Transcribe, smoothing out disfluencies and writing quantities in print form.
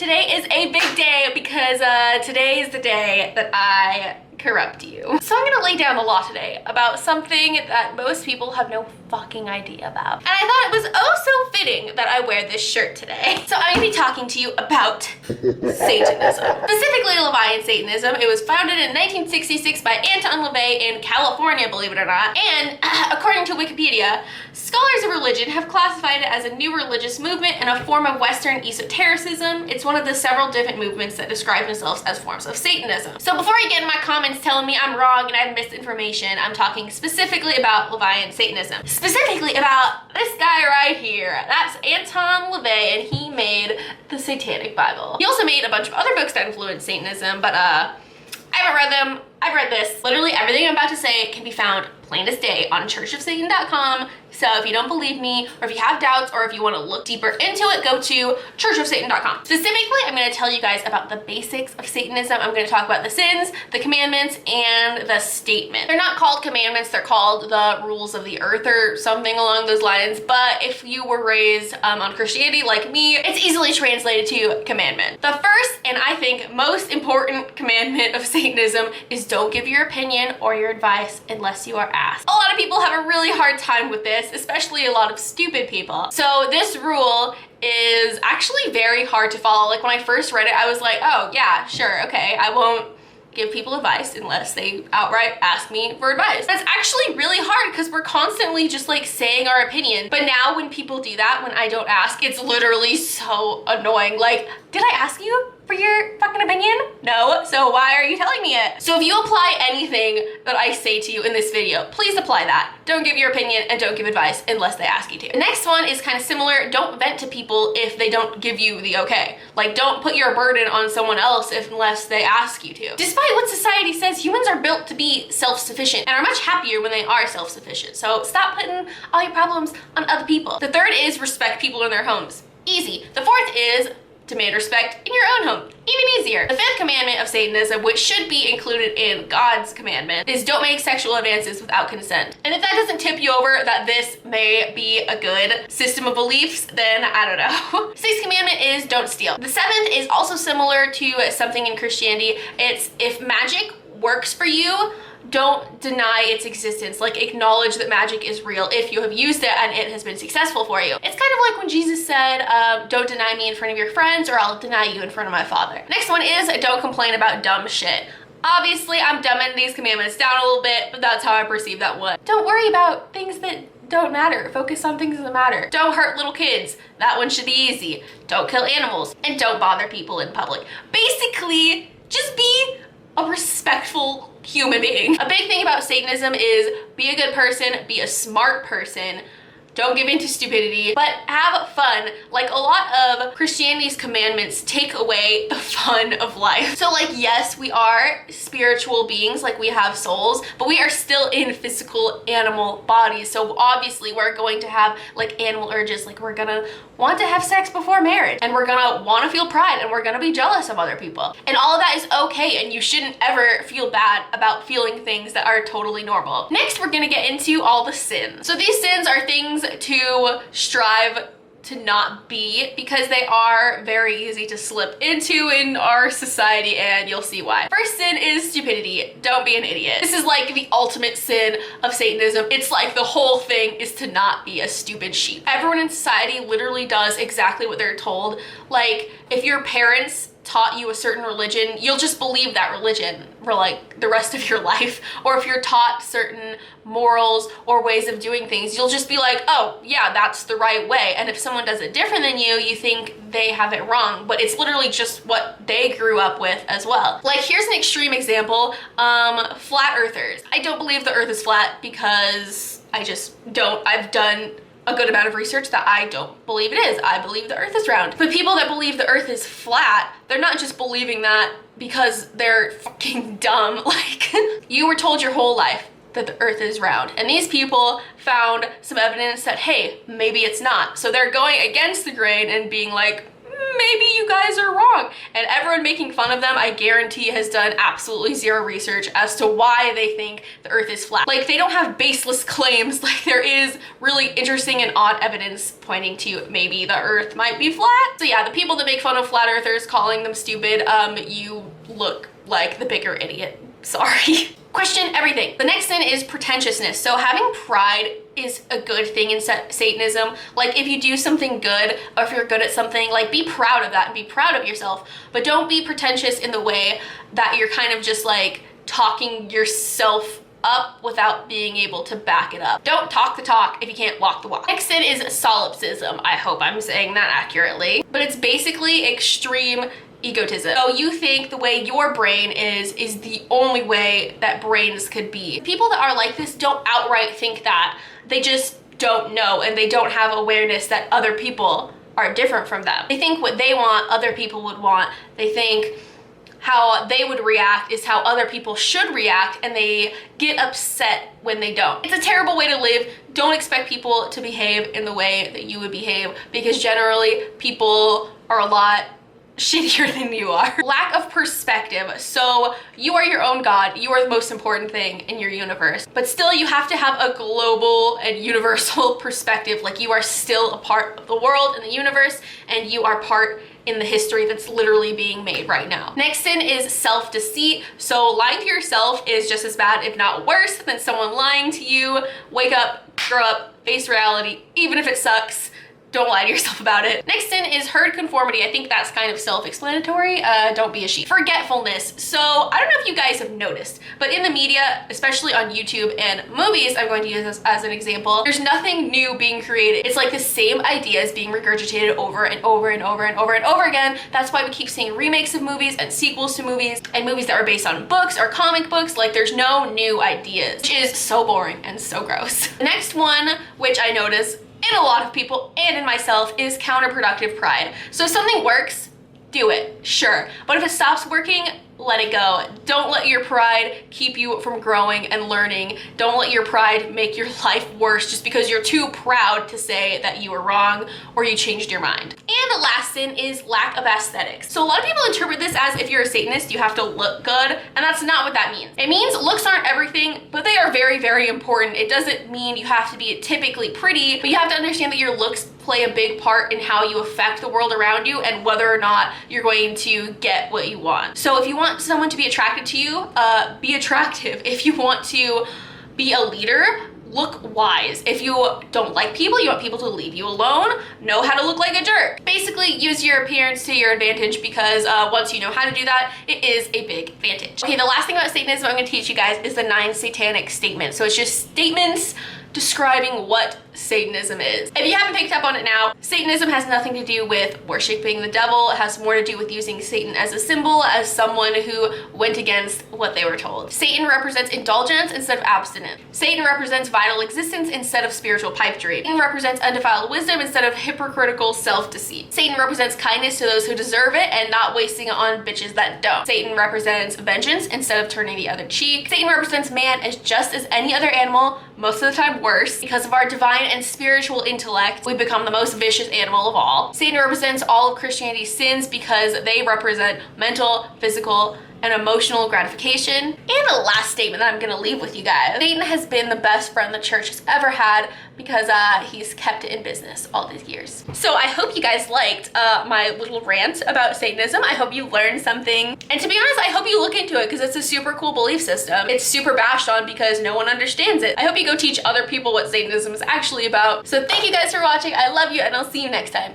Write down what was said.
Today is a big day because today is the day that I corrupt you. So I'm gonna lay down the law today about something that most people have no fucking idea about. And I thought it was oh so fitting that I wear this shirt today. So I'm gonna be talking to you about Satanism. Specifically Levian Satanism. It was founded in 1966 by Anton LaVey in California, believe it or not. And according to Wikipedia, scholars of religion have classified it as a new religious movement and a form of Western esotericism. It's one of the several different movements that describe themselves as forms of Satanism. So before I get in my comments telling me I'm wrong and I have misinformation, I'm talking specifically about Levian Satanism. Specifically about this guy right here. That's Anton LaVey, and he made the Satanic Bible. He also made a bunch of other books that influenced Satanism, but I haven't read them. I've read this. Literally everything I'm about to say can be found plain as day on churchofsatan.com. So if you don't believe me, or if you have doubts, or if you want to look deeper into it, go to churchofsatan.com. Specifically, I'm going to tell you guys about the basics of Satanism. I'm going to talk about the sins, the commandments, and the statement. They're not called commandments, they're called the rules of the earth or something along those lines. But if you were raised on Christianity like me, it's easily translated to commandment. The first, and I think most important commandment of Satanism is don't give your opinion or your advice unless you are asked. A lot of people have a really hard time with this, especially a lot of stupid people. So this rule is actually very hard to follow. Like when I first read it, I was like, oh yeah, sure, okay, I won't give people advice unless they outright ask me for advice. That's actually really hard because we're constantly just like saying our opinion. But now when people do that, when I don't ask, it's literally so annoying. Like, did I ask you for your fucking opinion? No, so why are you telling me it? So if you apply anything that I say to you in this video, please apply that. Don't give your opinion and don't give advice unless they ask you to. The next one is kind of similar. Don't vent to people if they don't give you the okay. Like, don't put your burden on someone else unless they ask you to. Despite what society says, humans are built to be self-sufficient and are much happier when they are self-sufficient. So stop putting all your problems on other people. The third is respect people in their homes. Easy. The fourth is demand respect in your own home. Even easier. The fifth commandment of Satanism, which should be included in God's commandment, is don't make sexual advances without consent. And if that doesn't tip you over that this may be a good system of beliefs, then I don't know. Sixth commandment is don't steal. The seventh is also similar to something in Christianity. It's if magic works for you, don't deny its existence. Like, acknowledge that magic is real if you have used it and it has been successful for you. It's kind of like when Jesus said, don't deny me in front of your friends or I'll deny you in front of my Father. Next one is don't complain about dumb shit. Obviously, I'm dumbing these commandments down a little bit, but that's how I perceive that one. Don't worry about things that don't matter. Focus on things that matter. Don't hurt little kids. That one should be easy. Don't kill animals. And don't bother people in public. Basically, just be a respectful human being. A big thing about Satanism is be a good person, be a smart person, don't give in to stupidity, but have fun. Like, a lot of Christianity's commandments take away the fun of life. So like, yes, we are spiritual beings, like we have souls, but we are still in physical animal bodies. So obviously we're going to have like animal urges, like we're gonna want to have sex before marriage, and we're gonna want to feel pride, and we're gonna be jealous of other people. And all of that is okay, and you shouldn't ever feel bad about feeling things that are totally normal. Next, we're gonna get into all the sins. So these sins are things to strive to not be, because they are very easy to slip into in our society, and you'll see why. First sin is stupidity. Don't be an idiot. This is like the ultimate sin of Satanism. It's like the whole thing is to not be a stupid sheep. Everyone in society literally does exactly what they're told. Like, if your parents taught you a certain religion, you'll just believe that religion for like the rest of your life. Or if you're taught certain morals or ways of doing things, you'll just be like, oh yeah, that's the right way. And if someone does it different than you, you think they have it wrong, but it's literally just what they grew up with as well. Like, here's an extreme example. Flat earthers. I don't believe the earth is flat because I just don't. I've done a good amount of research that I don't believe it is. I believe the earth is round. But people that believe the earth is flat, they're not just believing that because they're fucking dumb. Like, you were told your whole life that the earth is round, and these people found some evidence that, hey, maybe it's not. So they're going against the grain and being like, maybe you guys are wrong. And everyone making fun of them, I guarantee, has done absolutely zero research as to why they think the earth is flat. Like, they don't have baseless claims. Like, there is really interesting and odd evidence pointing to maybe the earth might be flat. So yeah, the people that make fun of flat earthers, calling them stupid, you look like the bigger idiot. Sorry. Question everything. The next sin is pretentiousness. So having pride is a good thing in Satanism. Like, if you do something good, or if you're good at something, like, be proud of that and be proud of yourself, but don't be pretentious in the way that you're kind of just like talking yourself up without being able to back it up. Don't talk the talk if you can't walk the walk. Next sin is solipsism. I hope I'm saying that accurately, but it's basically extreme egotism. So you think the way your brain is the only way that brains could be. People that are like this don't outright think that. They just don't know, and they don't have awareness that other people are different from them. They think what they want, other people would want. They think how they would react is how other people should react, and they get upset when they don't. It's a terrible way to live. Don't expect people to behave in the way that you would behave, because generally people are a lot shittier than you are. Lack of perspective. So you are your own God. You are the most important thing in your universe, but still you have to have a global and universal perspective. Like, you are still a part of the world and the universe, and you are part in the history that's literally being made right now. Next sin is self-deceit. So lying to yourself is just as bad, if not worse, than someone lying to you. Wake up, grow up, face reality, even if it sucks. Don't lie to yourself about it. Next sin is herd conformity. I think that's kind of self-explanatory. Don't be a sheep. Forgetfulness. So I don't know if you guys have noticed, but in the media, especially on YouTube and movies, I'm going to use this as an example, there's nothing new being created. It's like the same ideas being regurgitated over and over and over and over and over again. That's why we keep seeing remakes of movies and sequels to movies and movies that are based on books or comic books. Like, there's no new ideas, which is so boring and so gross. The next one, which I notice in a lot of people and in myself, is counterproductive pride. So if something works, do it, sure. But if it stops working, let it go. Don't let your pride keep you from growing and learning. Don't let your pride make your life worse just because you're too proud to say that you were wrong or you changed your mind. And the last sin is lack of aesthetics. So a lot of people interpret this as if you're a Satanist, you have to look good, and that's not what that means. It means looks aren't everything, but they are very, very important. It doesn't mean you have to be typically pretty, but you have to understand that your looks play a big part in how you affect the world around you and whether or not you're going to get what you want. So if you want someone to be attracted to you, be attractive. If you want to be a leader, look wise. If you don't like people, you want people to leave you alone, know how to look like a jerk. Basically, use your appearance to your advantage, because once you know how to do that, it is a big advantage. Okay, the last thing about Satanism I'm going to teach you guys is the 9 satanic statements. So it's just statements describing what Satanism is. If you haven't picked up on it now, Satanism has nothing to do with worshiping the devil. It has more to do with using Satan as a symbol, as someone who went against what they were told. Satan represents indulgence instead of abstinence. Satan represents vital existence instead of spiritual pipe dream. Satan represents undefiled wisdom instead of hypocritical self-deceit. Satan represents kindness to those who deserve it and not wasting it on bitches that don't. Satan represents vengeance instead of turning the other cheek. Satan represents man as just as any other animal, most of the time worse. Because of our divine and spiritual intellect, we become the most vicious animal of all. Satan represents all of Christianity's sins because they represent mental, physical, and emotional gratification. And the last statement that I'm gonna leave with you guys: Satan has been the best friend the church has ever had because he's kept it in business all these years. So I hope you guys liked my little rant about Satanism. I hope you learned something. And to be honest, I hope you look into it because it's a super cool belief system. It's super bashed on because no one understands it. I hope you go teach other people what Satanism is actually about. So thank you guys for watching. I love you, and I'll see you next time.